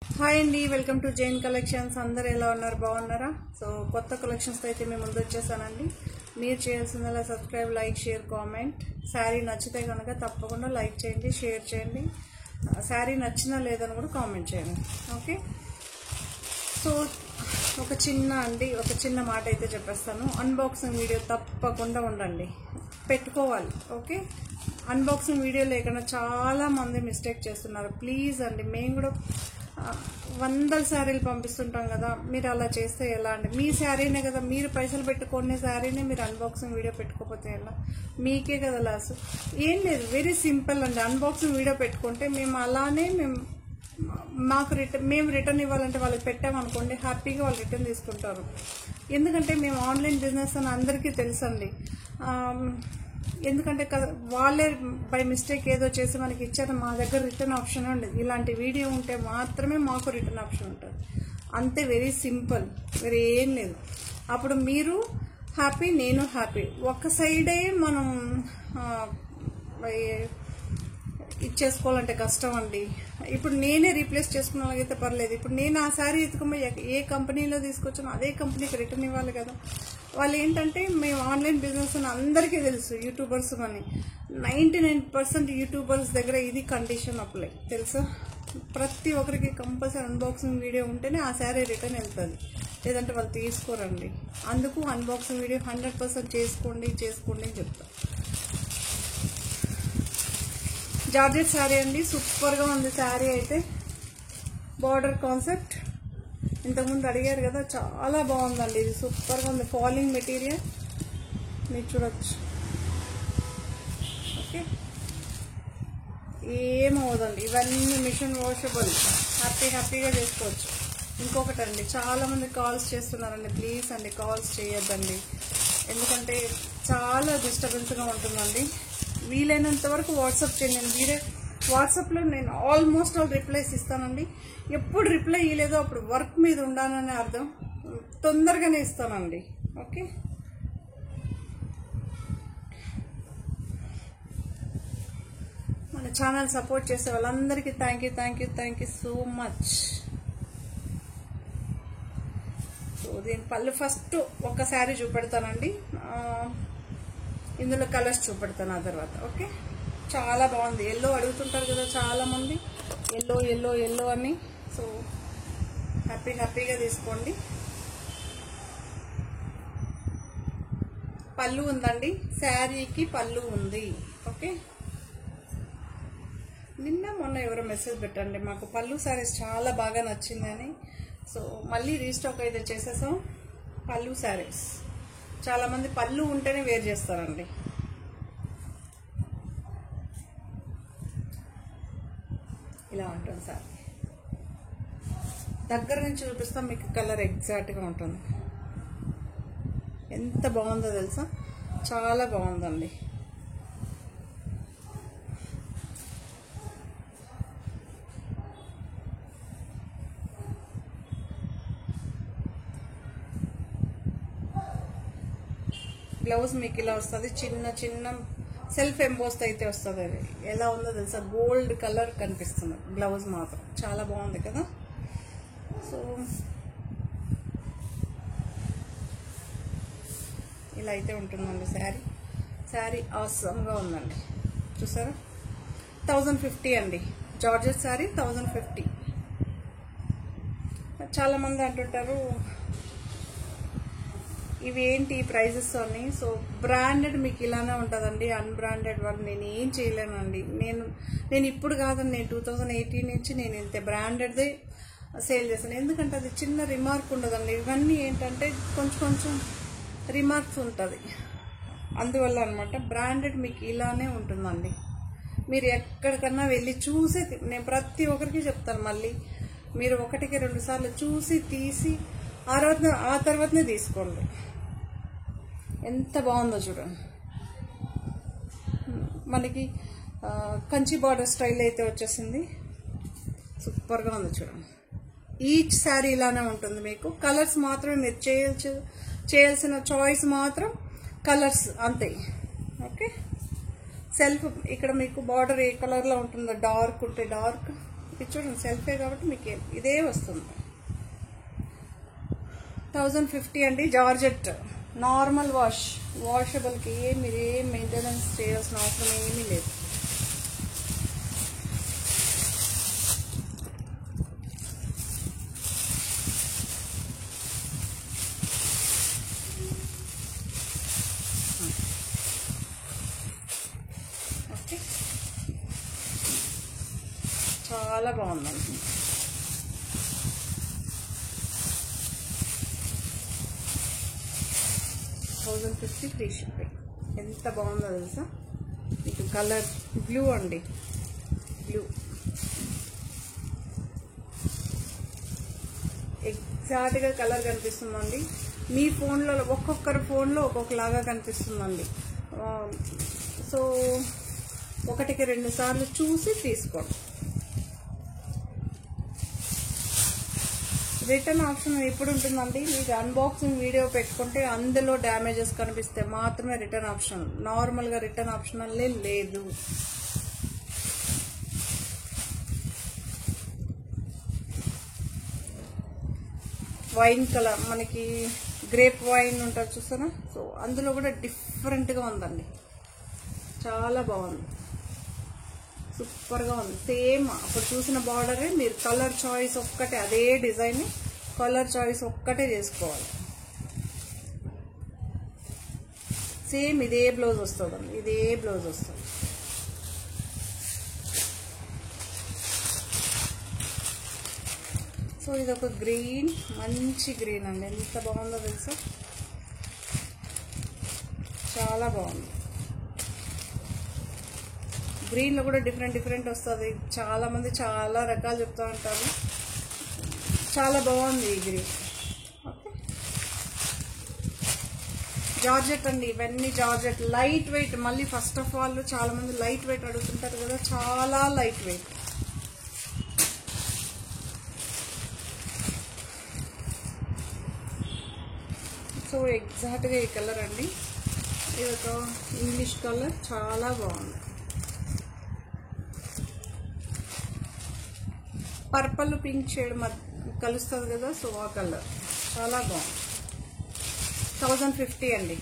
Hi అండి, welcome to Jain collections. అందరు ఎలా ఉన్నారు? బాగున్నారా? సో కొత్త కలెక్షన్స్తో అయితే మేము ముందు వచ్చేసానండి. మీరు చేయాల్సిందలా subscribe, like, share, comment. Sari నచ్చితే కనుక తప్పకుండా లైక్ చేయండి, షేర్ చేయండి. శారీ నచ్చినా లేదని కూడా కామెంట్ చేయండి. ఓకే, సో ఒక చిన్న మాట అయితే చెప్పేస్తాను. అన్బాక్సింగ్ వీడియో తప్పకుండా ఉండండి, పెట్టుకోవాలి. ఓకే, అన్బాక్సింగ్ వీడియో లేకుండా చాలా మంది మిస్టేక్ చేస్తున్నారు. ప్లీజ్ అండి, మేము కూడా వందల శారీలు పంపిస్తుంటాం కదా, మీరు అలా చేస్తే ఎలా అండి? మీ శారీనే కదా, మీరు పైసలు పెట్టుకునే శారీనే మీరు అన్బాక్సింగ్ వీడియో పెట్టుకోకపోతే ఎలా? మీకే కదా లాస్. ఏం లేదు, వెరీ సింపుల్ అండి. అన్బాక్సింగ్ వీడియో పెట్టుకుంటే మేము అలానే మేము రిటర్న్ ఇవ్వాలంటే వాళ్ళకి పెట్టామనుకోండి, హ్యాపీగా వాళ్ళు రిటర్న్ తీసుకుంటారు. ఎందుకంటే మేము ఆన్లైన్ బిజినెస్ అని అందరికీ తెలుసండి. ఎందుకంటే వాళ్ళే బై మిస్టేక్ ఏదో చేసి మనకి ఇచ్చారు, మా దగ్గర రిటర్న్ ఆప్షన్ ఉండదు. ఇలాంటి వీడియో ఉంటే మాత్రమే మాకు రిటర్న్ ఆప్షన్ ఉంటుంది. అంతే, వెరీ సింపుల్, వేరే ఏం లేదు. అప్పుడు మీరు హ్యాపీ, నేను హ్యాపీ. ఒక సైడే మనం ఇచ్చేసుకోవాలంటే కష్టం అండి. ఇప్పుడు నేనే రీప్లేస్ చేసుకున్నలాగైతే పర్లేదు. ఇప్పుడు నేను ఆ శారీ ఎత్తుకుపోయి ఏ కంపెనీలో తీసుకొచ్చానో అదే కంపెనీకి రిటర్న్ ఇవ్వాలి కదా. వాళ్ళు ఏంటంటే మేము ఆన్లైన్ బిజినెస్ అని అందరికీ తెలుసు, యూట్యూబర్స్ అని. 99% యూట్యూబర్స్ దగ్గర ఇది కండిషన్ అప్లై, తెలుసా? ప్రతి ఒక్కరికి కంపల్సరీ అన్బాక్సింగ్ వీడియో ఉంటేనే ఆ శారీ రిటర్న్ వెళ్తుంది, లేదంటే వాళ్ళు తీసుకోరండి. అందుకు అన్బాక్సింగ్ వీడియో 100% చేసుకోండి అని చెప్తాను. జార్జెట్ శారీ అండి, సూపర్గా ఉంది శారీ అయితే. బార్డర్ కాన్సెప్ట్ ఇంతకుముందు అడిగారు కదా, చాలా బాగుందండి. ఇది సూపర్గా ఉంది, ఫాలింగ్ మెటీరియల్ మీరు చూడొచ్చు. ఓకే, ఏమవుదండి, ఇవన్నీ మిషన్ వాషబుల్, హ్యాపీగా చేసుకోవచ్చు. ఇంకొకటి అండి, చాలామంది కాల్స్ చేస్తున్నారండి. ప్లీజ్ అండి, కాల్స్ చేయొద్దండి, ఎందుకంటే చాలా డిస్టర్బెన్స్గా ఉంటుందండి. వీలైనంత వరకు వాట్సాప్ చేయండి. మీరే వాట్సాప్లో నేను ఆల్మోస్ట్ ఆల్ రిప్లైస్ ఇస్తానండి. ఎప్పుడు రిప్లై ఇవ్వలేదో అప్పుడు వర్క్ మీద ఉండాలని అర్థం. తొందరగానే ఇస్తానండి. ఓకే, మన ఛానల్ సపోర్ట్ చేసే వాళ్ళందరికీ thank you so much. So దీని పళ్ళు ఫస్ట్ ఒక శారీ చూపెడతానండి, ఇందులో కలర్స్ చూపెడతాను ఆ తర్వాత. ఓకే, చాలా బాగుంది. ఎల్లో అడుగుతుంటారు కదా చాలా మంది, ఎల్లో అని. సో హ్యాపీగా తీసుకోండి. పళ్ళు ఉందండి, శారీకి పళ్ళు ఉంది. ఓకే, నిన్న మొన్న ఎవరో మెసేజ్ పెట్టండి, మాకు పళ్ళు శారీస్ చాలా బాగా నచ్చిందని. సో మళ్ళీ రీస్టాక్ అయితే చేసేసాం. పళ్ళు శారీస్ చాలా మంది పళ్ళు ఉంటేనే వేర్ చేస్తారండి. ఇలా ఉంటుంది సార్, దగ్గర నుంచి చూపిస్తాం మీకు. కలర్ ఎగ్జాక్ట్గా ఉంటుంది. ఎంత బాగుందో తెలుసా, చాలా బాగుందండి. బ్లౌజ్ మీకు ఇలా వస్తుంది, చిన్న సెల్ఫ్ ఎంబోస్ట్ అయితే వస్తుంది. అది ఎలా ఉందో తెలుసా, గోల్డ్ కలర్ కనిపిస్తుంది. బ్లౌజ్ మాత్రం చాలా బాగుంది కదా. సో ఇలా అయితే ఉంటుందండి శారీ అవసరంగా ఉందండి. చూసారా, 1050 అండి. జార్జెట్ శారీ 1050. చాలా మంది అంటుంటారు ఇవి ఏంటి ప్రైజెస్ అని. సో బ్రాండెడ్ మీకు ఇలానే ఉంటుందండి, అన్బ్రాండెడ్ వాళ్ళు నేను ఏం చేయలేనండి. నేను ఇప్పుడు కాదండి, నేను 2018 నుంచి నేను ఇంత బ్రాండెడ్దే సేల్ చేస్తాను. ఎందుకంటే అది చిన్న రిమార్క్ ఉండదండి. ఇవన్నీ ఏంటంటే కొంచెం రిమార్క్స్ ఉంటుంది, అందువల్ల అనమాట. బ్రాండెడ్ మీకు ఇలానే ఉంటుందండి. మీరు ఎక్కడికన్నా వెళ్ళి చూసి, నేను ప్రతి ఒక్కరికి చెప్తాను, మళ్ళీ మీరు 1కి 2 సార్లు చూసి తీసి ఆ తర్వాతనే తీసుకోండి. ఎంత బాగుందో చూడండి. మనకి కంచి బార్డర్ స్టైల్ అయితే వచ్చేసింది, సూపర్గా ఉంది చూడండి. ఈచ్ శారీ ఇలానే ఉంటుంది మీకు. కలర్స్ మాత్రం మీరు చేయాల్సిన చాయిస్ మాత్రం కలర్స్ అంతే. ఓకే, సెల్ఫ్ ఇక్కడ మీకు బార్డర్ ఏ కలర్లో ఉంటుందో, డార్క్ ఉంటే డార్క్, ఇది చూడండి సెల్ఫే కాబట్టి మీకు ఇదే వస్తుంది. 1050 అండి. జార్జెట్ నార్మల్ వాషబుల్కి మీరు ఏం మెయింటెనెన్స్ చేయాల్సిన అవసరం ఏమీ లేదు. ఓకే, చాలా బాగుందండి. $1050 ఫ్రీ షిప్పింగ్. ఎంత బాగుందో తెలుసా మీకు. కలర్ బ్లూ అండి, బ్లూ ఎగ్జాక్ట్గా కలర్ కనిపిస్తుందండి. మీ ఫోన్లో ఒక్కొక్కరి ఫోన్లో ఒక్కొక్కలాగా కనిపిస్తుందండి. సో ఒకటికి 2 సార్లు చూసి తీసుకోండి. రిటర్న్ ఆప్షన్ ఎప్పుడు ఉంటుందండి? మీకు అన్బాక్సింగ్ వీడియో పెట్టుకుంటే అందులో డ్యామేజెస్ కనిపిస్తే మాత్రమే రిటర్న్ ఆప్షన్. నార్మల్గా రిటర్న్ ఆప్షన్ లేదు. వైన్ కలర్ మనకి గ్రేప్ వైన్ ఉంటుంది చూసారా? సో అందులో కూడా డిఫరెంట్గా ఉందండి. చాలా బాగుంది, సూపర్గా ఉంది. సేమ్ అప్పుడు చూసిన బార్డరే. మీరు కలర్ చాయిస్ ఒక్కటే, అదే డిజైన్ కలర్ చాయిస్ ఒక్కటే చేసుకోవాలి. సేమ్ ఇదే బ్లౌజ్ వస్తుందండి, ఇదే బ్లౌజ్ వస్తుంది. సో ఇది ఒక గ్రీన్, మంచి గ్రీన్ అండి. ఎంత బాగుందో తెలుసా, చాలా బాగుంది. గ్రీన్లో కూడా డిఫరెంట్ వస్తుంది. చాలామంది చాలా రకాలు చెప్తూ ఉంటారు. చాలా బాగుంది ఈ గ్రీన్. ఓకే, జార్జెట్ అండి. ఇవన్నీ జార్జెట్, లైట్ వెయిట్. మళ్ళీ ఫస్ట్ ఆఫ్ ఆల్ చాలామంది లైట్ వెయిట్ అడుగుతుంటారు కదా, చాలా లైట్ వెయిట్. సో ఎగ్జాక్ట్గా ఈ కలర్ అండి. ఇది ఒక ఇంగ్లీష్ కలర్, చాలా బాగుంది. పర్పుల్ పింక్ షేడ్ కలుస్తుంది కదా, సో ఆ కలర్ చాలా బాగుంది. 1050 అండి.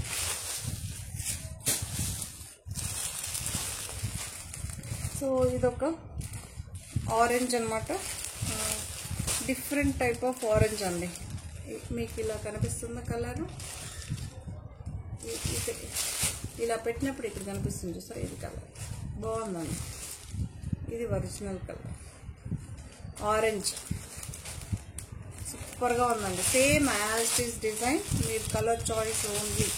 సో ఇదొక ఆరెంజ్ అనమాట, డిఫరెంట్ టైప్ ఆఫ్ ఆరెంజ్ అండి. మీకు ఇలా కనిపిస్తున్న కలరు ఇలా పెట్టినప్పుడు ఇక్కడ కనిపిస్తుంది చూసారా, ఇది కలర్ బాగుందండి. ఇది ఒరిజినల్ కలర్ ఆరెంజ్, సూపర్గా ఉందండి. Same as it is design, మీరు కలర్ చాయిస్ ఓన్లీ.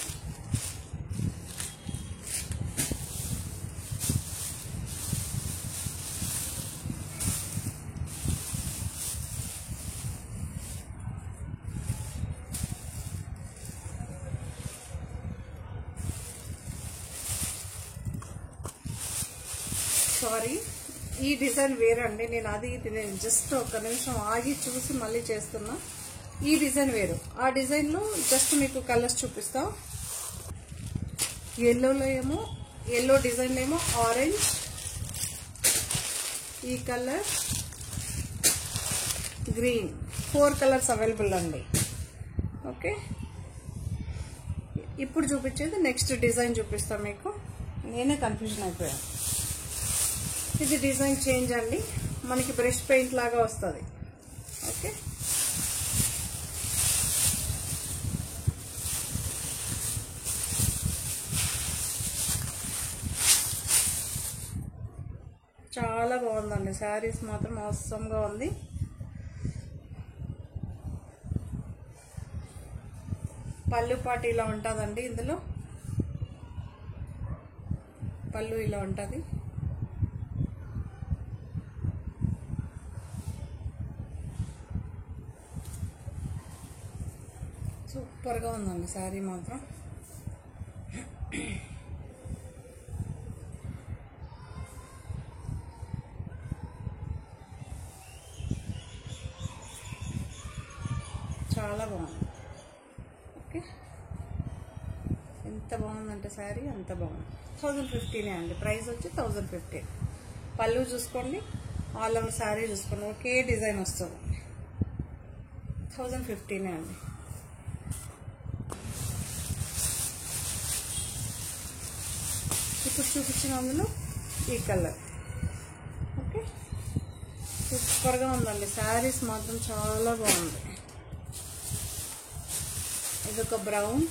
సారీ, ఈ డిజైన్ వేరండి. నేను జస్ట్ ఒక నిమిషం ఆగి చూసి మళ్ళీ చేస్తున్నా. ఈ డిజైన్ వేరు. ఆ డిజైన్లో జస్ట్ మీకు కలర్స్ చూపిస్తా. ఎల్లోలో ఏమో ఎల్లో డిజైన్లో ఏమో ఆరెంజ్, ఈ కలర్ గ్రీన్, 4 కలర్స్ అవైలబుల్ అండి. ఓకే, ఇప్పుడు చూపించేది నెక్స్ట్ డిజైన్ చూపిస్తా మీకు. నేనే కన్ఫ్యూజన్ అయిపోయాను. ఇది డిజైన్ చేంజ్ అండి, మనకి బ్రష్ పెయింట్ లాగా వస్తుంది. ఓకే, చాలా బాగుందండి. శారీస్ మాత్రం అవసరంగా ఉంది. పళ్ళు పాటు ఇలా ఉంటుందండి. ఇందులో పళ్ళు ఇలా ఉంటుంది. సూపర్గా ఉందండి శారీ మాత్రం. చాలా బాగుంది. ఓకే, ఎంత బాగుందంటే శారీ అంత బాగుంది. 1050 అండి. ప్రైస్ వచ్చి 1050. పళ్ళు చూసుకోండి, ఆల్ ఓవర్ శారీ చూసుకోండి, ఒకే డిజైన్ వస్తుంది. 1015 అండి. ఇప్పుడు చూపించిన అందులో ఈ కలర్. ఓకే, సూపర్గా ఉందండి. శారీస్ మాత్రం చాలా బాగుంది. ఇదొక బ్రౌన్,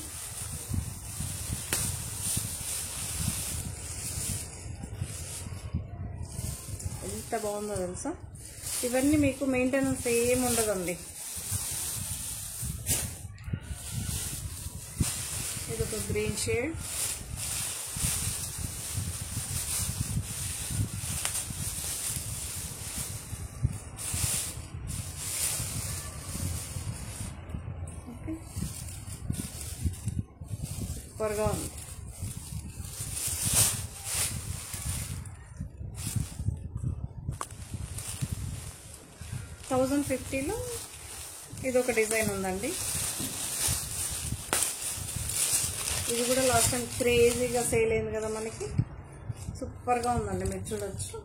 ఎంత బాగుందో తెలుసా. ఇవన్నీ మీకు మెయింటెనెన్స్ ఏమి ఉండదండి. ఇదొక గ్రీన్ షేడ్, ఓకే, సూపర్గా ఉంది. $1050లో ఇదొక డిజైన్ ఉందండి. ఇది కూడా లాస్ట్ టైం క్రేజీగా సేల్ అయింది కదా మనకి. సూపర్గా ఉందండి, మీరు చూడొచ్చు.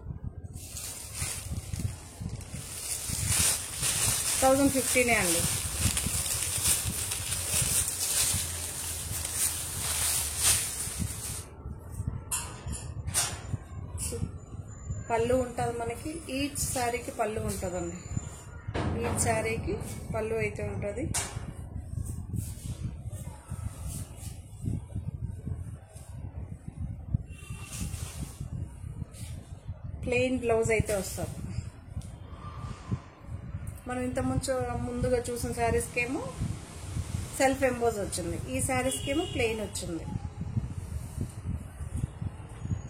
1015 అండి. పళ్ళు ఉంటుంది మనకి, ఈచ్ శారీకి పళ్ళు ఉంటుందండి. ఈచ్ శారీకి పళ్ళు అయితే ఉంటుంది. ప్లెయిన్ బ్లౌజ్ అయితే వస్తుంది. మనం ఇంత ముందుగా చూసిన శారీస్కి ఏమో సెల్ఫ్ ఎంబోజ్ వచ్చింది, ఈ శారీస్కి ఏమో ప్లెయిన్ వచ్చింది.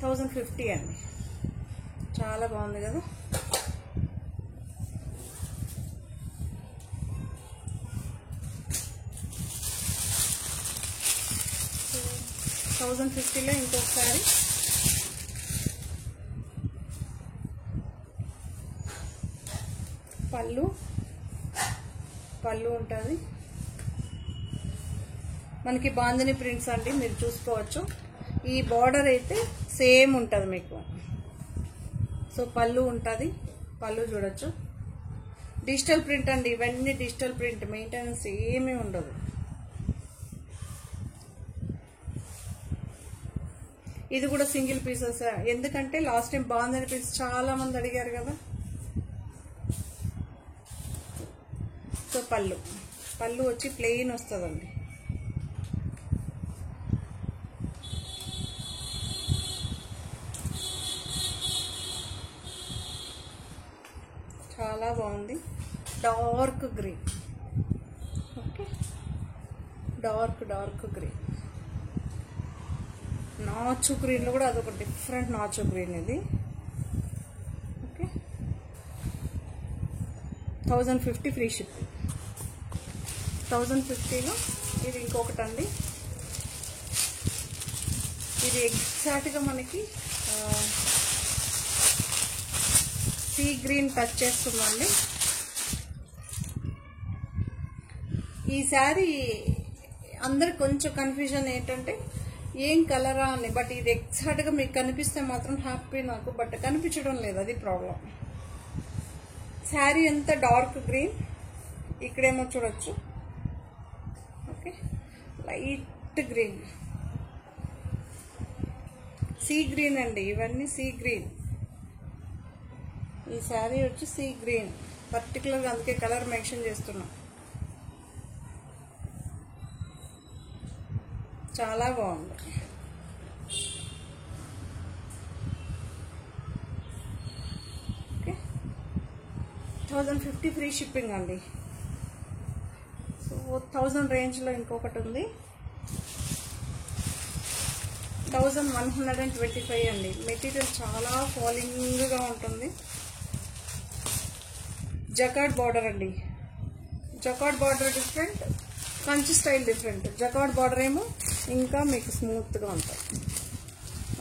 1050 అండి. చాలా బాగుంది కదా. సో 1050లో ఇంకొకసారి పళ్ళు ఉంటుంది మనకి. బాందిని ప్రింట్స్ అండి, మీరు చూసుకోవచ్చు. ఈ బార్డర్ అయితే సేమ్ ఉంటుంది మీకు. సో పళ్ళు ఉంటుంది, పళ్ళు చూడొచ్చు. డిజిటల్ ప్రింట్ అండి, ఇవన్నీ డిజిటల్ ప్రింట్, మెయింటెనెన్స్ ఏమీ ఉండదు. ఇది కూడా సింగిల్ పీసెస్, ఎందుకంటే లాస్ట్ టైం బాందిని ప్రింట్స్ చాలా మంది అడిగారు కదా. సో పళ్ళు వచ్చి ప్లెయిన్ వస్తుందండి. చాలా బాగుంది. Dark green. Okay, dark green. నాచు గ్రీన్లో కూడా అదొక డిఫరెంట్ నాచు గ్రీన్ ఇది. Okay, 1050 free shipping. 1050లో ఇది ఇంకొకటి అండి. ఇది ఎగ్జాక్ట్గా మనకి సీ గ్రీన్ టచ్ చేస్తుందండి. ఈ శారీ అందరికి కొంచెం కన్ఫ్యూజన్ ఏంటంటే ఏం కలరా అని, బట్ ఇది ఎగ్జాక్ట్గా మీకు కనిపిస్తే మాత్రం హ్యాపీ నాకు, బట్ కనిపించడం లేదు, అది ప్రాబ్లం. శారీ ఎంత డార్క్ గ్రీన్, ఇక్కడేమో చూడొచ్చు. Okay, light green, sea green అండి, ఇవన్నీ సీ గ్రీన్. ఈ శారీ వచ్చి సీ గ్రీన్, పర్టికులర్గా అందుకే కలర్ మెన్షన్ చేస్తున్నాం. చాలా బాగుంది. ఓకే, 1050 ఫ్రీ షిప్పింగ్ అండి. సో 1000 రేంజ్లో ఇంకొకటి ఉంది, 1125 అండి. మెటీరియల్ చాలా ఫాలింగ్గా ఉంటుంది. జకార్డ్ బార్డర్ అండి. Jacquard border different, Kanchi style different. Jacquard border ఏమో ఇంకా మీకు స్మూత్గా ఉంటుంది.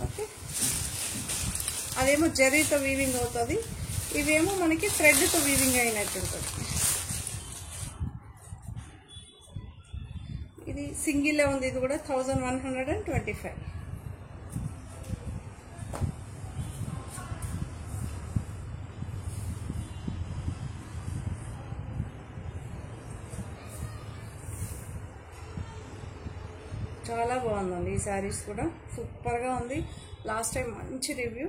ఓకే, అదేమో జరీతో వీవింగ్ అవుతుంది, ఇవేమో మనకి థ్రెడ్తో వీవింగ్ అయినట్టు ఉంటుంది. ఇది సింగిలే ఉంది, ఇది కూడా 1125. చాలా బాగుందండి ఈ శారీస్ కూడా, సూపర్గా ఉంది. లాస్ట్ టైం మంచి రివ్యూ.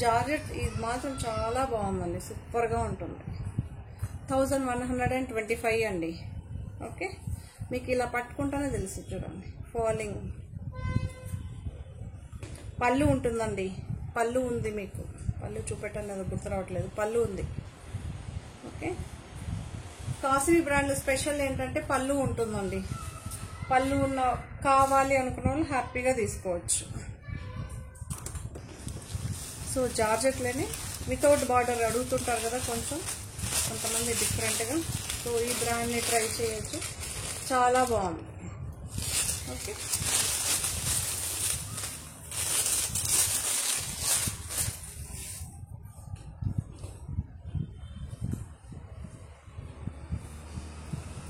జార్జెట్ ఇది మాత్రం చాలా బాగుందండి, సూపర్గా ఉంటుంది. 1125 అండి. ఓకే, మీకు ఇలా పట్టుకుంటానే తెలుసు చూడండి. ఫాలింగ్ పళ్ళు ఉంటుందండి, పళ్ళు ఉంది. మీకు పళ్ళు చూపెట్టండి, అది గుర్తు రావట్లేదు. పళ్ళు ఉంది. ఓకే, కాసిని బ్రాండ్ స్పెషల్ ఏంటంటే పళ్ళు ఉంటుందండి. పళ్ళు ఉన్న కావాలి అనుకున్న వాళ్ళు హ్యాపీగా తీసుకోవచ్చు. సో జార్జెట్లోనే వితౌట్ బార్డర్ అడుగుతుంటారు కదా కొంతమంది డిఫరెంట్గా. సో ఈ బ్రాండ్ని ట్రై చేయొచ్చు, చాలా బాగుంది. ఓకే,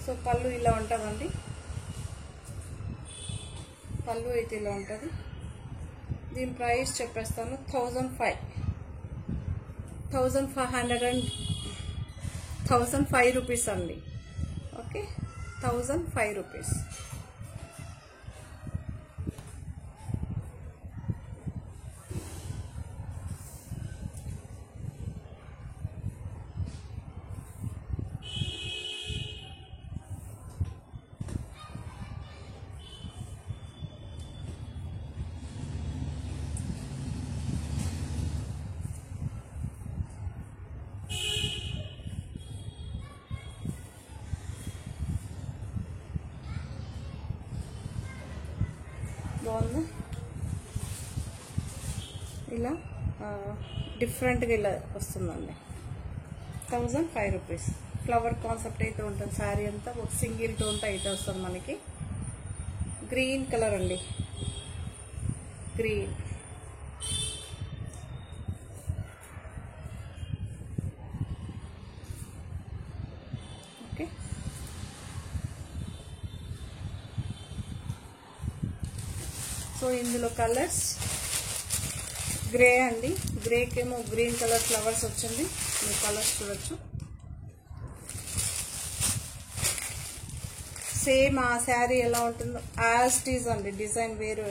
సో పళ్ళు ఇలా ఉంటుందండి. పళ్ళు అయితే ఇలా ఉంటుంది. దీని ప్రైస్ చెప్పేస్తాను, 1005 రూపీస్ అండి. Okay, 1005 rupees. బాగుంది. ఇలా డిఫరెంట్గా ఇలా వస్తుందండి. 1005 రూపీస్. ఫ్లవర్ కాన్సెప్ట్ అయితే ఉంటుంది. శారీ అంతా ఒక సింగిల్ టోన్తో అయితే వస్తుంది మనకి. గ్రీన్ కలర్ అండి, గ్రీన్. ఓకే, సో ఇందులో కలర్స్ గ్రే అండి. గ్రేకేమో గ్రీన్ కలర్ ఫ్లవర్స్ వచ్చింది. మీ కలర్స్ చూడొచ్చు. సేమ్ ఆ శారీ ఎలా ఉంటుందో యాజ్ ఇట్ ఈజ్ అండి. డిజైన్ వేరు,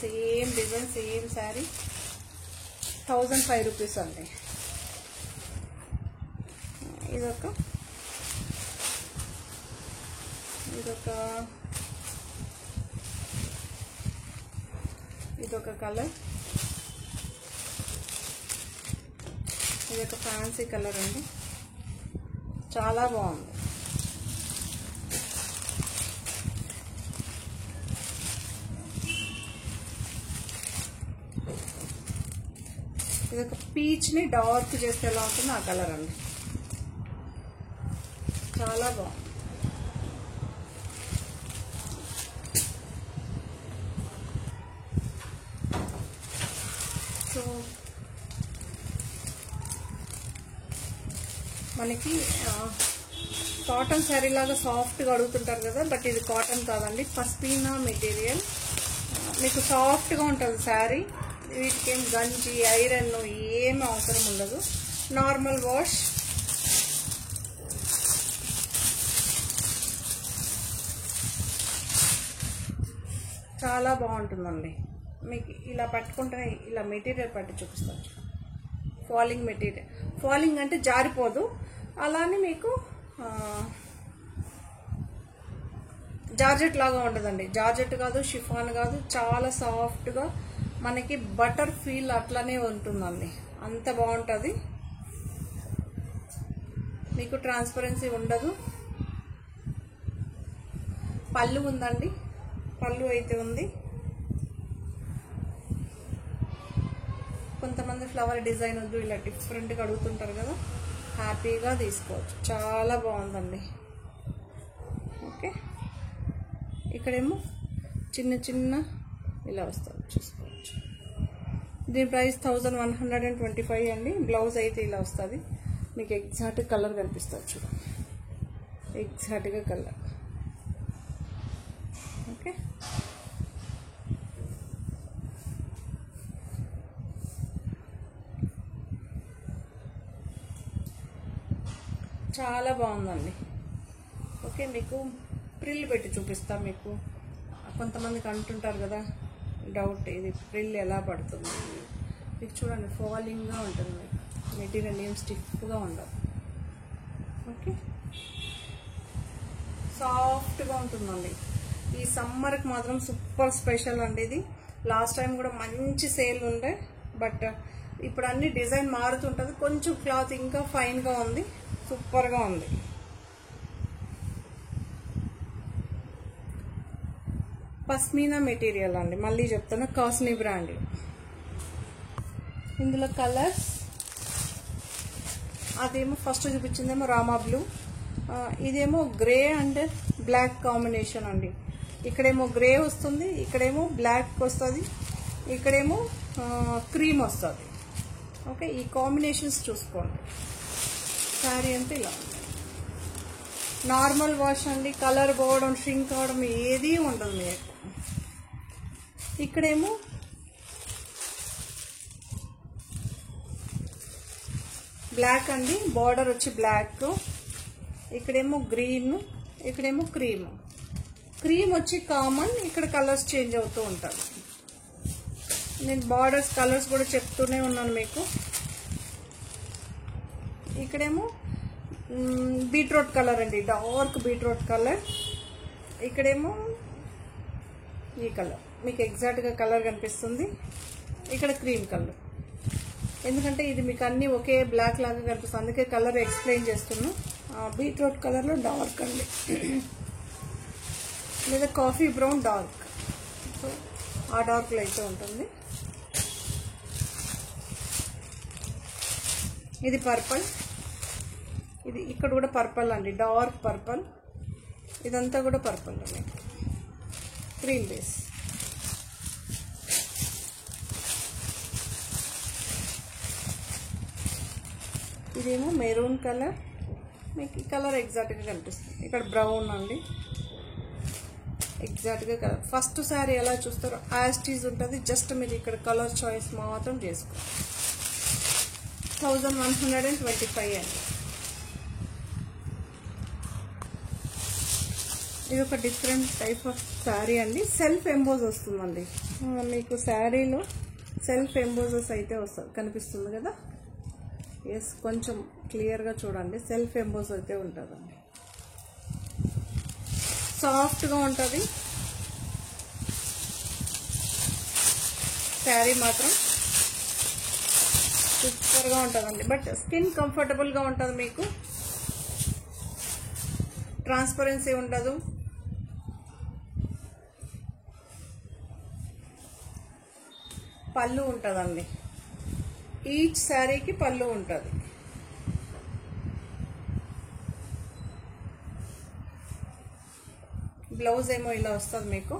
same design, same sari. 1005 rupees అండి. ఇదొక కలర్. ఇదొక ఫ్యాన్సీ కలర్ అండి, చాలా బాగుంది. ఇదొక పీచ్ని డార్క్ చేస్తే ఎలా ఉంటుంది ఆ కలర్ అండి, చాలా బాగుంది. సో మనకి కాటన్ శారీ లాగా సాఫ్ట్గా అడుగుతుంటారు కదా, బట్ ఇది కాటన్ కాదండి, పస్మినా మెటీరియల్. మీకు సాఫ్ట్గా ఉంటుంది శారీ. వీటికి ఏం గంజి ఐరన్ ఏం అవసరం ఉండదు, నార్మల్ వాష్. చాలా బాగుంటుందండి. మీకు ఇలా పట్టుకుంటే ఇలా మెటీరియల్ పట్టి చూపిస్తాను. ఫాలింగ్ మెటీరియల్, ఫాలింగ్ అంటే జారిపోదు. అలానే మీకు జార్జెట్ లాగా ఉండదండి. జార్జెట్ కాదు, షిఫాన్ కాదు, చాలా సాఫ్ట్గా మనకి బటర్ ఫీల్ అట్లానే ఉంటుందండి. అంత బాగుంటుంది. మీకు ట్రాన్స్పరెన్సీ ఉండదు. పళ్ళు ఉందండి, పళ్ళు అయితే ఉంది. కొంతమంది ఫ్లవర్ డిజైన్ వద్దు, ఇలా డిఫరెంట్గా అడుగుతుంటారు కదా, హ్యాపీగా తీసుకోవచ్చు. చాలా బాగుందండి. ఓకే, ఇక్కడేమో చిన్న చిన్న ఇలా వస్తుంది, చూసుకోవచ్చు. దీని ప్రైస్ 1125 అండి. బ్లౌజ్ అయితే ఇలా వస్తుంది. మీకు ఎగ్జాక్ట్ కలర్ కనిపిస్తుంది చూడండి, ఎగ్జాక్ట్గా కలర్. ఓకే, చాలా బాగుందండి. ఓకే, మీకు ప్రిల్ పెట్టి చూపిస్తా. మీకు కొంతమందికి అంటుంటారు కదా డౌట్, ఇది ప్రిల్ ఎలా పడుతుంది. మీకు చూడండి ఫాలింగ్గా ఉంటుంది, మీకు మెటీరియల్ ఏం స్టిఫ్గా ఉండదు. ఓకే, సాఫ్ట్గా ఉంటుందండి. ఈ సమ్మర్కి మాత్రం సూపర్ స్పెషల్ అండి ఇది. లాస్ట్ టైం కూడా మంచి సేల్ ఉండే, బట్ ఇప్పుడు అన్ని డిజైన్ మారుతుంటుంది. కొంచెం క్లాత్ ఇంకా ఫైన్గా ఉంది, సూపర్గా ఉంది. పస్మీనా మెటీరియల్ అండి, మళ్ళీ చెప్తాను, కాస్ట్లీ బ్రాండ్. ఇందులో కలర్స్, అదేమో ఫస్ట్ చూపించిందేమో రామా బ్లూ, ఇదేమో గ్రే అండ్ బ్లాక్ కాంబినేషన్ అండి. ఇక్కడేమో గ్రే వస్తుంది, ఇక్కడేమో బ్లాక్ వస్తుంది, ఇక్కడేమో క్రీమ్ వస్తుంది. ఓకే, ఈ కాంబినేషన్స్ చూసుకోండి. శారీ అంతా ఇలా ఉంది. నార్మల్ వాష్ అండి, కలర్ పోవడం ష్రింక్ అవడం ఏదీ ఉండదు మీకు. ఇక్కడేమో బ్లాక్ అండి, బార్డర్ వచ్చి బ్లాక్, ఇక్కడేమో గ్రీన్, ఇక్కడేమో క్రీమ్. క్రీమ్ వచ్చి కామన్, ఇక్కడ కలర్స్ చేంజ్ అవుతూ ఉంటాయి. నేను బార్డర్స్ కలర్స్ కూడా చెప్తూనే ఉన్నాను మీకు. ఇక్కడేమో బీట్రూట్ కలర్ అండి, డార్క్ బీట్రూట్ కలర్. ఇక్కడేమో ఈ కలర్, మీకు ఎగ్జాక్ట్గా కలర్ కనిపిస్తుంది. ఇక్కడ క్రీమ్ కలర్, ఎందుకంటే ఇది మీకు అన్నీ ఒకే బ్లాక్ లాగా కనిపిస్తుంది, అందుకే కలర్ ఎక్స్ప్లెయిన్ చేస్తున్నాను. బీట్రూట్ కలర్లో డార్క్ అండి, లేదా కాఫీ బ్రౌన్ డార్క్. సో ఆ డార్క్లో అయితే ఉంటుంది. ఇది పర్పల్, ఇది ఇక్కడ కూడా పర్పల్ అండి, డార్క్ పర్పల్. ఇదంతా కూడా పర్పల్ అండి, క్రీమ్ బేస్. ఇదేమో మెరూన్ కలర్, మీకు ఈ కలర్ ఎగ్జాక్ట్గా కనిపిస్తుంది. ఇక్కడ బ్రౌన్ అండి, ఎగ్జాక్ట్గా కలర్. ఫస్ట్ శారీ ఎలా చూస్తారో యాస్టీజ్ ఉంటుంది, జస్ట్ మీరు ఇక్కడ కలర్ చాయిస్ మాత్రం చేసుకోండి. 1125 అండి. ఇది ఒక డిఫరెంట్ టైప్ ఆఫ్ శారీ అండి, సెల్ఫ్ ఎంబోజ్ వస్తుందండి. మీకు శారీలో సెల్ఫ్ ఎంబోజెస్ అయితే వస్తుంది, కనిపిస్తుంది కదా. ఎస్, కొంచెం క్లియర్గా చూడండి, సెల్ఫ్ ఎంబోజ్ అయితే ఉంటుందండి. సాఫ్ట్గా ఉంటుంది శారీ మాత్రం, సూపర్గా ఉంటుందండి. బట్ స్కిన్ కంఫర్టబుల్గా ఉంటుంది, మీకు ట్రాన్స్పరెన్సీ ఉండదు. పళ్ళు ఉంటుందండి, ఈచ్ శారీకి పళ్ళు ఉంటుంది. బ్లౌజ్ ఏమో ఇలా వస్తుంది మీకు.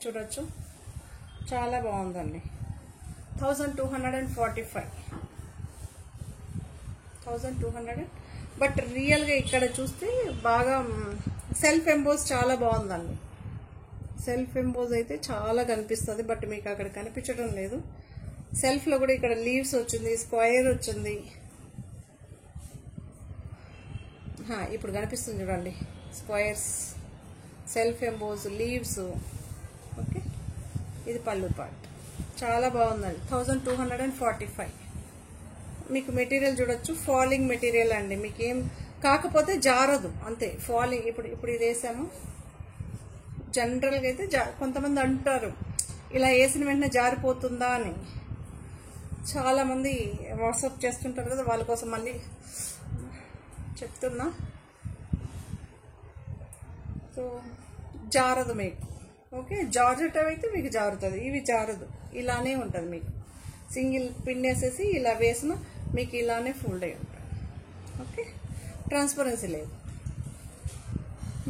చూడొచ్చు, చాలా బాగుందండి. 1245, 1200. బట్ రియల్గా ఇక్కడ చూస్తే బాగా సెల్ఫ్ ఎంబోజ్ చాలా బాగుందండి. సెల్ఫ్ ఎంబోజ్ అయితే చాలా కనిపిస్తుంది, బట్ మీకు అక్కడ కనిపించడం లేదు. సెల్ఫ్లో కూడా ఇక్కడ లీవ్స్ వచ్చింది, స్క్వైర్ వచ్చింది. ఇప్పుడు కనిపిస్తుంది చూడండి, squares, self emboss, leaves. Okay, ఇది పళ్ళు పార్ట్, చాలా బాగుందండి. 1245. మీకు మెటీరియల్ చూడొచ్చు, ఫాలింగ్ మెటీరియల్ అండి. మీకు ఏం కాకపోతే జారదు అంతే, ఫాలింగ్. ఇప్పుడు ఇది వేసాము. జనరల్గా అయితే కొంతమంది అంటారు ఇలా వేసిన వెంటనే జారిపోతుందా అని, చాలామంది వాట్సాప్ చేస్తుంటారు కదా, వాళ్ళ కోసం మళ్ళీ చెప్తున్నా. సో జారదు మీకు. ఓకే, జార్జెట్ అయితే మీకు జారుతుంది, ఇవి జారదు, ఇలానే ఉంటుంది మీకు. సింగిల్ పిన్ వేసేసి ఇలా వేసిన మీకు ఇలానే ఫోల్డ్ అయి ఉంటుంది. ఓకే, ట్రాన్స్పరెన్సీ లేదు.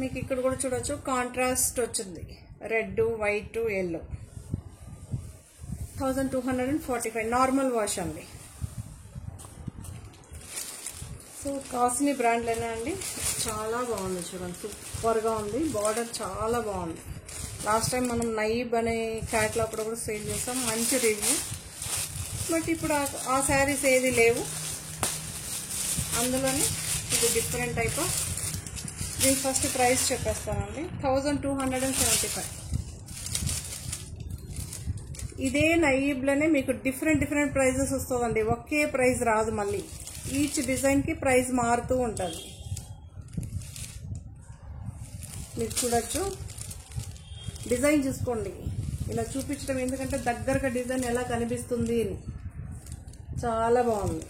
మీకు ఇక్కడ కూడా చూడొచ్చు, కాంట్రాస్ట్ వచ్చింది, red, white, yellow. 1245 normal wash అండి. సో కాస్ట్లీ బ్రాండ్లేనా అండి, చాలా బాగుంది చూడండి, సూపర్గా ఉంది. బార్డర్ చాలా బాగుంది. లాస్ట్ టైం మనం నైబ్ అనే క్యాట్లాగ్ కూడా సేల్ చేసాం, మంచి రివ్యూ. బట్ ఇప్పుడు ఆ శారీస్ ఏది లేవు, అందులోనే ఇది డిఫరెంట్ టైప్ ఆఫ్. దీని ఫస్ట్ ప్రైస్ చెప్పేస్తానండి, 1275. ఇదే నైబ్లోనే మీకు డిఫరెంట్ ప్రైజెస్ వస్తుందండి, ఒకే ప్రైస్ రాదు. మళ్ళీ ఈచ్ డిజైన్కి ప్రైస్ మారుతూ ఉంటుంది. మీరు చూడొచ్చు, డిజైన్ చూసుకోండి. ఇలా చూపించడం ఎందుకంటే దగ్గరగా డిజైన్ ఎలా కనిపిస్తుంది అని. చాలా బాగుంది.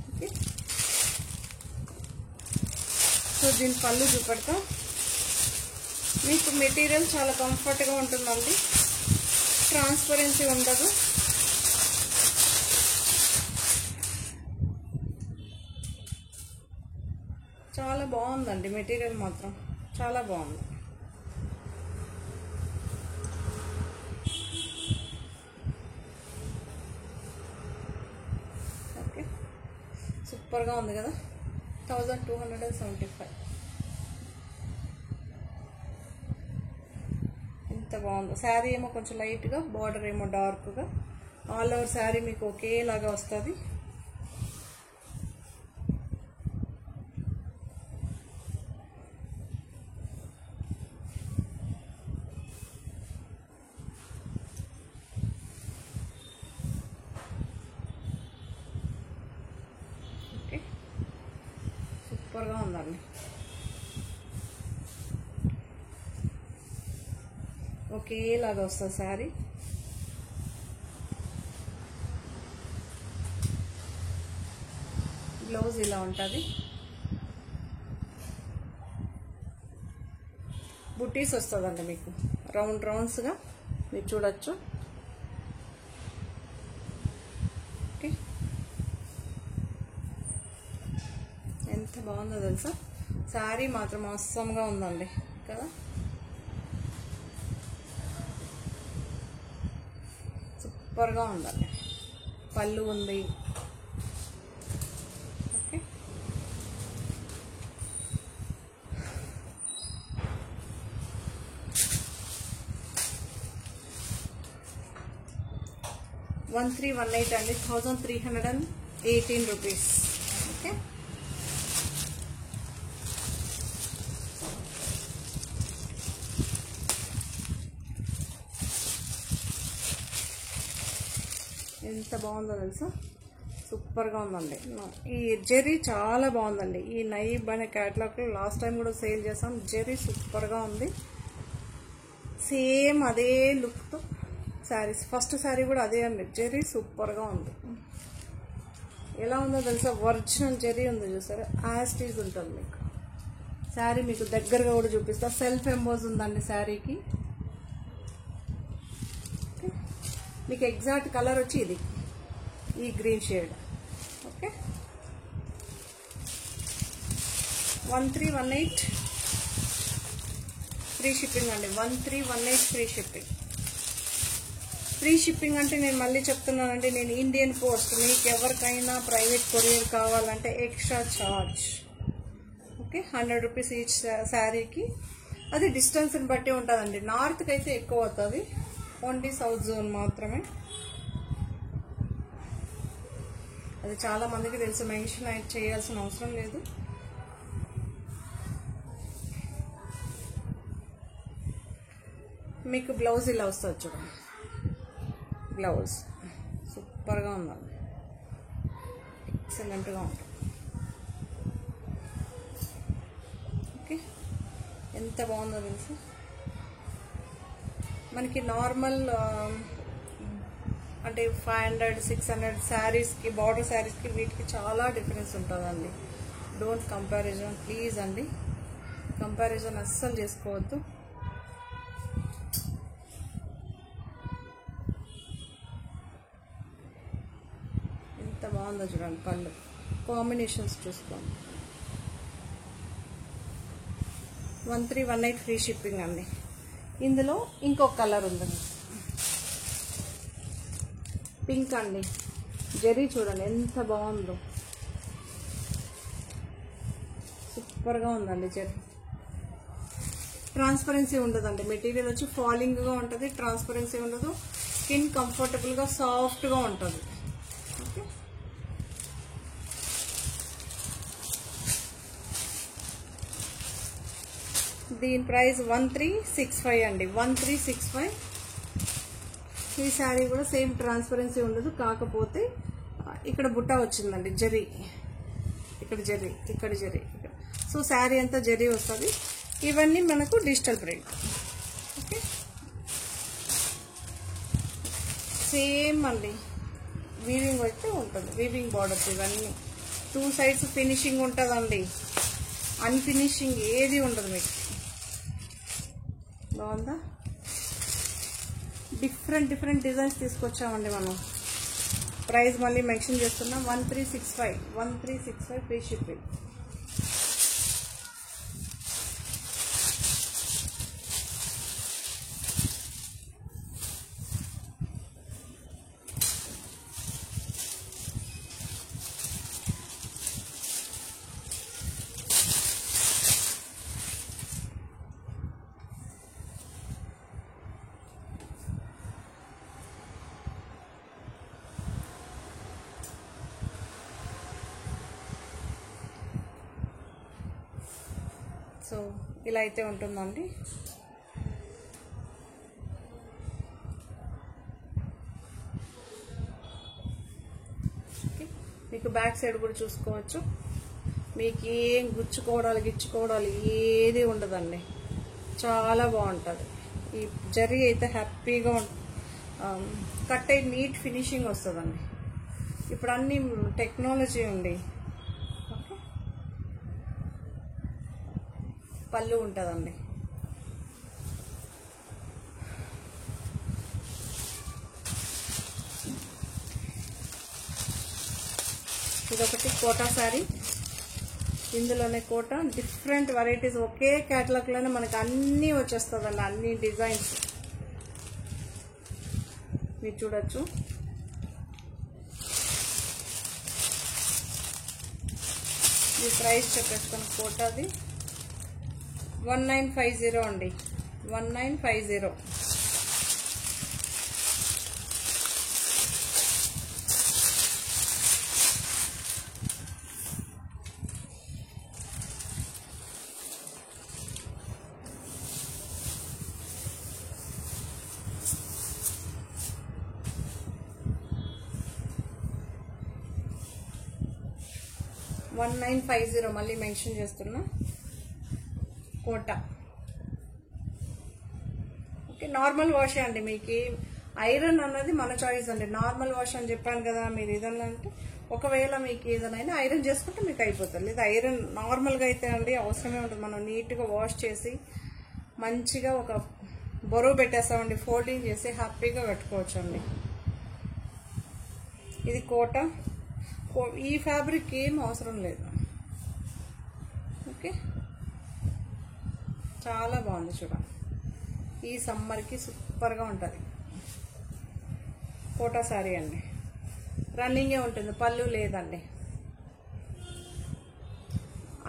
ఓకే, సో దీని పళ్ళు చూపెడతాం. మీకు మెటీరియల్ చాలా కంఫర్ట్గా ఉంటుందండి, ట్రాన్స్పరెన్సీ ఉండదు. చాలా బాగుందండి మెటీరియల్ మాత్రం, చాలా బాగుంది. ఓకే, సూపర్గా ఉంది కదా. 1275. ఎంత బాగుందో. శారీ ఏమో కొంచెం లైట్గా, బార్డర్ ఏమో డార్క్గా, ఆల్ ఓవర్ శారీ మీకు ఒకేలాగా వస్తుంది. ఓకే, సూపర్గా ఉందండి. ఒకేలాగా వస్తుంది శారీ. బ్లౌజ్ ఇలా ఉంటుంది. బుటీస్ వస్తుందండి మీకు రౌండ్స్గా, మీరు చూడొచ్చు. ఓకే, ఎంత బాగుందో తెలుసా. శారీ మాత్రం అస్సంగా ఉందండి కదా. సూపర్గా ఉందండి. పళ్ళు ఉంది. ఓకే, $1318 అండి, 1318 రూపీస్. ఓకే, ఎంత బాగుందో తెలుసా, సూపర్గా ఉందండి. ఈ జెరీ చాలా బాగుందండి. ఈ నైబ్ అనే క్యాటలాగ్లో లాస్ట్ టైం కూడా సేల్ చేసాం. జెరీ సూపర్గా ఉంది, సేమ్ అదే లుక్తో శారీస్. ఫస్ట్ శారీ కూడా అదే అండి, జెరీ సూపర్గా ఉంది. ఎలా ఉందో తెలుసా, ఒరిజినల్ జెరీ ఉంది చూసారా, యాస్టీజ్ ఉంటుంది మీకు. శారీ మీకు దగ్గరగా కూడా చూపిస్తా. సెల్ఫ్ ఎంబోజ్ ఉందండి శారీకి. మీకు ఎగ్జాక్ట్ కలర్ వచ్చి ఇది, ఈ green shade. Okay, 1318 free shipping అండి. 1318 ఫ్రీ షిప్పింగ్. ఫ్రీ షిప్పింగ్ అంటే నేను మళ్ళీ చెప్తున్నానండి, నేను ఇండియన్ పోస్ట్. మీకు ఎవరికైనా ప్రైవేట్ కొరియర్ కావాలంటే extra charge. Okay, 100 rupees each శారీకి. అది డిస్టెన్స్ని బట్టి ఉంటుందండి. నార్త్కి అయితే ఎక్కువ అవుతుంది, ఓన్లీ సౌత్ జోన్ మాత్రమే. అది చాలా మందికి తెలుసు, మెన్షన్ అయితే చేయాల్సిన అవసరం లేదు. మీకు బ్లౌజ్ ఇలా వస్తుంది చూడండి. బ్లౌజ్ సూపర్గా ఉందండి, ఎక్సలెంట్గా ఉంటుంది. ఓకే, ఎంత బాగుందో తెలుసు. మనకి నార్మల్ అంటే 500, 600 శారీస్కి, బార్డర్ శారీస్కి వీటికి చాలా డిఫరెన్స్ ఉంటుందండి. డోంట్ కంపారిజన్ ప్లీజ్ అండి, కంపారిజన్ అస్సలు చేసుకోవద్దు. ఎంత బాగుందో చూడండి. పళ్ళు కాంబినేషన్స్ చూసుకోండి. 1318 ఫ్రీ షిప్పింగ్ అండి. ఇందులో ఇంకొక కలర్ ఉంది, పింక్ అండి. జరీ చూడండి ఎంత బాగుందో, సూపర్గా ఉందండి జరీ. ట్రాన్స్పరెన్సీ ఉండదండి. మెటీరియల్ వచ్చి ఫాలింగ్గా ఉంటుంది, ట్రాన్స్పరెన్సీ ఉండదు, స్కిన్ కంఫర్టబుల్గా సాఫ్ట్గా ఉంటుంది. ఓకే, దీని ప్రైస్ 1365 అండి, 1365. ఈ శారీ కూడా సేమ్ ట్రాన్స్పరెన్సీ ఉండదు, కాకపోతే ఇక్కడ బుట్ట వచ్చిందండి, జరీ, ఇక్కడ జరీ, ఇక్కడ జరీ, ఇక్కడ. సో శారీ అంతా జరీ వస్తుంది. ఇవన్నీ మనకు డిజిటల్ ప్రింట్. ఓకే, సేమ్ అండి, వీవింగ్ అయితే ఉంటుంది, వీవింగ్ బార్డర్స్. ఇవన్నీ 2 సైడ్స్ ఫినిషింగ్ ఉంటుందండి, అన్ఫినిషింగ్ ఏది ఉండదు మీకు. బాగుందా? డిఫరెంట్ డిజైన్స్ తీసుకొచ్చామండి మనం. ప్రైస్ మళ్ళీ మెన్షన్ చేస్తున్నాం, 1365, 1365 ఫ్రీ షిప్పింగ్. సో ఇలా అయితే ఉంటుందండి. మీకు బ్యాక్ సైడ్ కూడా చూసుకోవచ్చు. మీకు ఏం గిచ్చుకోవడాలు ఏది ఉండదండి, చాలా బాగుంటుంది. ఈ జరీ అయితే హ్యాపీగా కట్ అయి నీట్ ఫినిషింగ్ వస్తుందండి. ఇప్పుడు అన్ని టెక్నాలజీ ఉంది. పళ్ళు ఉంటుందండి. ఇదొకటి కోటా శారీ, ఇందులోనే కోటా డిఫరెంట్ వెరైటీస్ ఒకే క్యాటలాగ్లోనే మనకి అన్నీ వచ్చేస్తుందండి, అన్ని డిజైన్స్ మీరు చూడొచ్చు. ఈ ప్రైస్ చెప్పేస్తాను. కోటాది 1950 అండి, 1950. మళ్ళీ మెన్షన్ చేస్తున్నా, కోటా. ఓకే, నార్మల్ వాష్ అండి. మీకు ఐరన్ అన్నది మన చాయిస్ అండి. నార్మల్ వాష్ అని చెప్పాను కదా, మీరు ఏదన్నా అంటే ఒకవేళ మీకు ఏదైనా ఐరన్ చేసుకుంటే మీకు అయిపోతుంది. లేదా ఐరన్ నార్మల్గా అయితే అండి అవసరమే ఉంటుంది. మనం నీట్గా వాష్ చేసి మంచిగా ఒక బరువు పెట్టేస్తామండి, ఫోల్డింగ్ చేసి హ్యాపీగా పెట్టుకోవచ్చు అండి. ఇది కోటా. ఈ ఫ్యాబ్రిక్ ఏం అవసరం లేదు. ఓకే, చాలా బాగుంది చూడండి. ఈ సమ్మర్కి సూపర్గా ఉంటుంది. కోటా శారీ అండి, రన్నింగే ఉంటుంది, పళ్ళు లేదండి.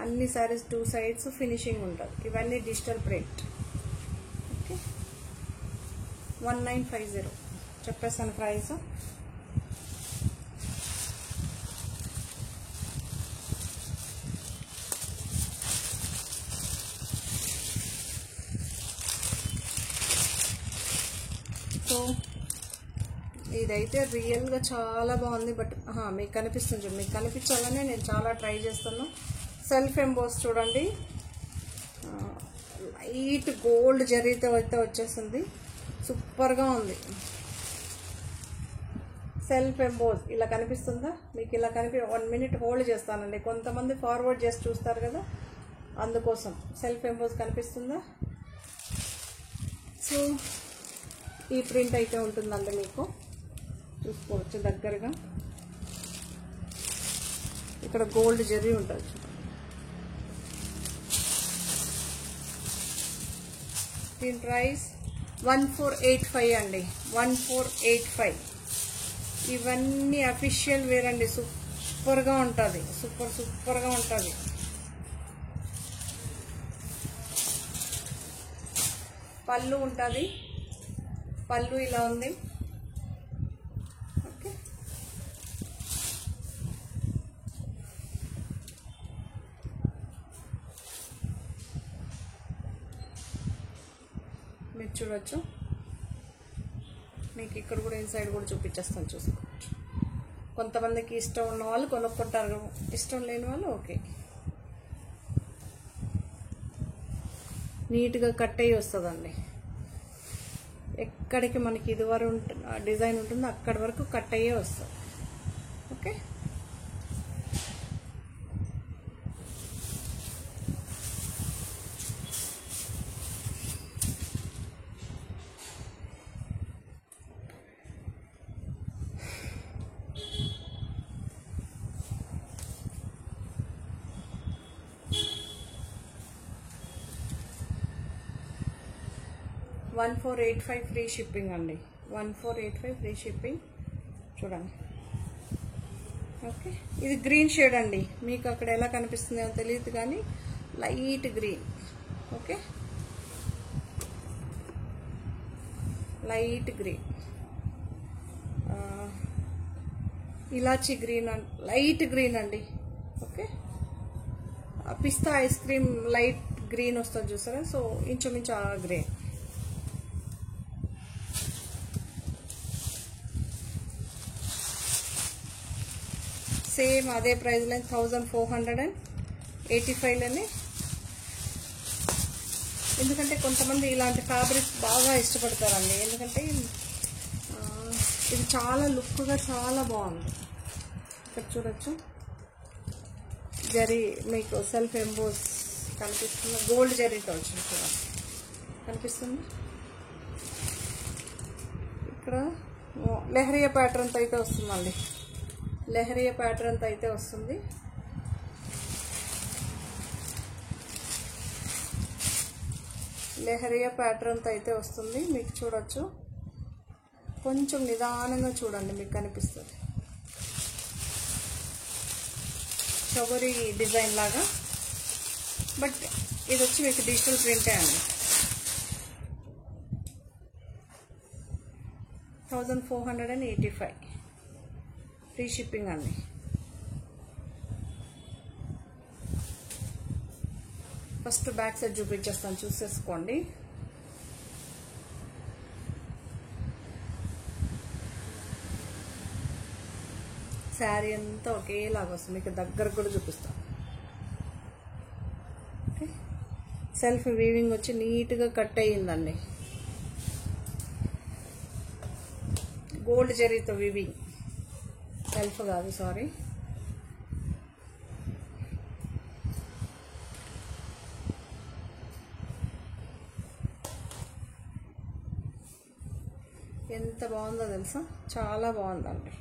అన్ని శారీస్ 2 సైడ్స్ ఫినిషింగ్ ఉంటుంది. ఇవన్నీ డిజిటల్ ప్రింట్. ఓకే, 1950 చెప్పేస్తాను ప్రైస్. సో ఇదైతే రియల్గా చాలా బాగుంది. బట్ మీకు కనిపిస్తుంది, మీకు కనిపించాలని నేను చాలా ట్రై చేస్తాను. సెల్ఫ్ ఎంబోస్ చూడండి, లైట్ గోల్డ్ జరీతో అయితే వచ్చేస్తుంది, సూపర్గా ఉంది. సెల్ఫ్ ఎంబోస్ ఇలా కనిపిస్తుందా మీకు? ఇలా 1 మినిట్ హోల్డ్ చేస్తానండి. కొంతమంది ఫార్వర్డ్ చేసి చూస్తారు కదా, అందుకోసం. సెల్ఫ్ ఎంబోస్ కనిపిస్తుందా? సో ఈ ప్రింట్ అయితే ఉంటుందండి, మీకు చూసుకోవచ్చు దగ్గరగా. ఇక్కడ గోల్డ్ జరీ ఉంటుంది. దీని ప్రైస్ 1485 అండి, 1485. ఇవన్నీ అఫీషియల్ వేర్ అండి, సూపర్గా ఉంటుంది, సూపర్గా ఉంటుంది. పళ్ళు ఉంటుంది, పళ్ళు ఇలా ఉంది. ఓకే, మీరు చూడొచ్చు. మీకు ఇక్కడ కూడా ఇన్సైడ్ కూడా చూపించేస్తాను, చూసుకోవచ్చు. కొంతమందికి ఇష్టం ఉన్న వాళ్ళు కొనుక్కుంటారు, ఇష్టం లేని వాళ్ళు ఓకే. నీట్గా కట్ అయ్యి వస్తుందండి. ఎక్కడికి మనకి ఇది వరకు డిజైన్ ఉంటుందో అక్కడి వరకు కట్ అయ్యే వస్తుంది. ఓకే, $1485 ఫ్రీ షిప్పింగ్ అండి. 1485 ఫ్రీ షిప్పింగ్. చూడండి. ఓకే, ఇది గ్రీన్ షేడ్ అండి. మీకు అక్కడ ఎలా కనిపిస్తుందో తెలియదు కానీ light green. Okay, light green, ఇలాచీ గ్రీన్, లైట్ గ్రీన్ అండి. ఓకే, పిస్తా ఐస్ క్రీమ్ లైట్ గ్రీన్ వస్తుంది చూసారా, సో ఇంచుమించు ఆ గ్రీన్. సేమ్ అదే ప్రైస్లో 1485లోనే. ఎందుకంటే కొంతమంది ఇలాంటి ఫ్యాబ్రిక్స్ బాగా ఇష్టపడతారండి. ఎందుకంటే ఇది చాలా లుక్గా చాలా బాగుంది. ఇక్కడ చూడొచ్చు, జరీ మీకు సెల్ఫ్ ఎంబోస్ కనిపిస్తుంది, గోల్డ్ జరీతో వచ్చింది కూడా కనిపిస్తుంది. ఇక్కడ లెహరియా ప్యాటర్న్తో అయితే వస్తుందండి, లెహరియా ప్యాటర్న్తో అయితే వస్తుంది. లెహరియా ప్యాటర్న్తో అయితే వస్తుంది. మీకు చూడొచ్చు, కొంచెం నిదానంగా చూడండి, మీకు కనిపిస్తుంది. షవరీ డిజైన్ లాగా, బట్ ఇది వచ్చి మీకు డిజిటల్ ప్రింటే అండి. 1485 ఫ్రీ షిప్పింగ్ అండి. ఫస్ట్ బ్యాక్ సైడ్ చూపించేస్తాను, చూసేసుకోండి. శారీ అంతా ఒకేలాగా వస్తుంది, మీకు దగ్గర కూడా చూపిస్తాను. ఓకే, సెల్ఫ్ వీవింగ్ వచ్చి నీట్గా కట్ అయ్యిందండి, గోల్డ్ జరీతో వీవింగ్, సెల్ఫ్ కాదు సారీ. ఎంత బాగుందో తెలుసా, చాలా బాగుందండి,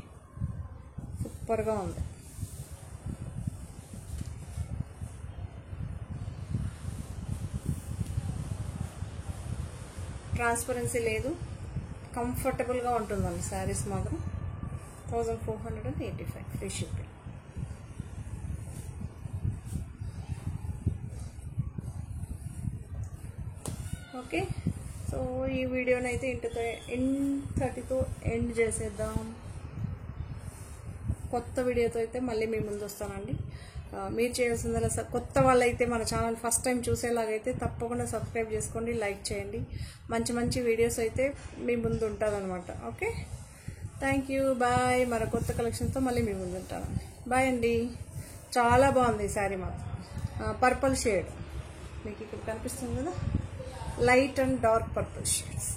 సూపర్గా ఉంది. ట్రాన్స్పరెన్సీ లేదు, కంఫర్టబుల్గా ఉంటుందండి శారీస్ మాత్రం. 1485 ఫ్రీ షిప్పింగ్. ఓకే, సో ఈ వీడియోని అయితే ఇంతటితో ఎండ్ చేసేద్దాం. కొత్త వీడియోతో అయితే మళ్ళీ మీ ముందు వస్తానండి. మీరు చేయాల్సిందల్లా కొత్త వాళ్ళైతే మన ఛానల్ ఫస్ట్ టైం చూసేలాగైతే తప్పకుండా సబ్స్క్రైబ్ చేసుకోండి, లైక్ చేయండి. మంచి మంచి వీడియోస్ అయితే మీ ముందు ఉంటుందన్నమాట. Okay, thank you, bye. మరో కొత్త కలెక్షన్తో మళ్ళీ మీ ముందు ఉంటానండి. బాయ్ అండి. చాలా బాగుంది ఈ శారీ మాత్రం. పర్పుల్ షేడ్ మీకు ఇక్కడ కనిపిస్తుంది కదా, light and dark purple shades.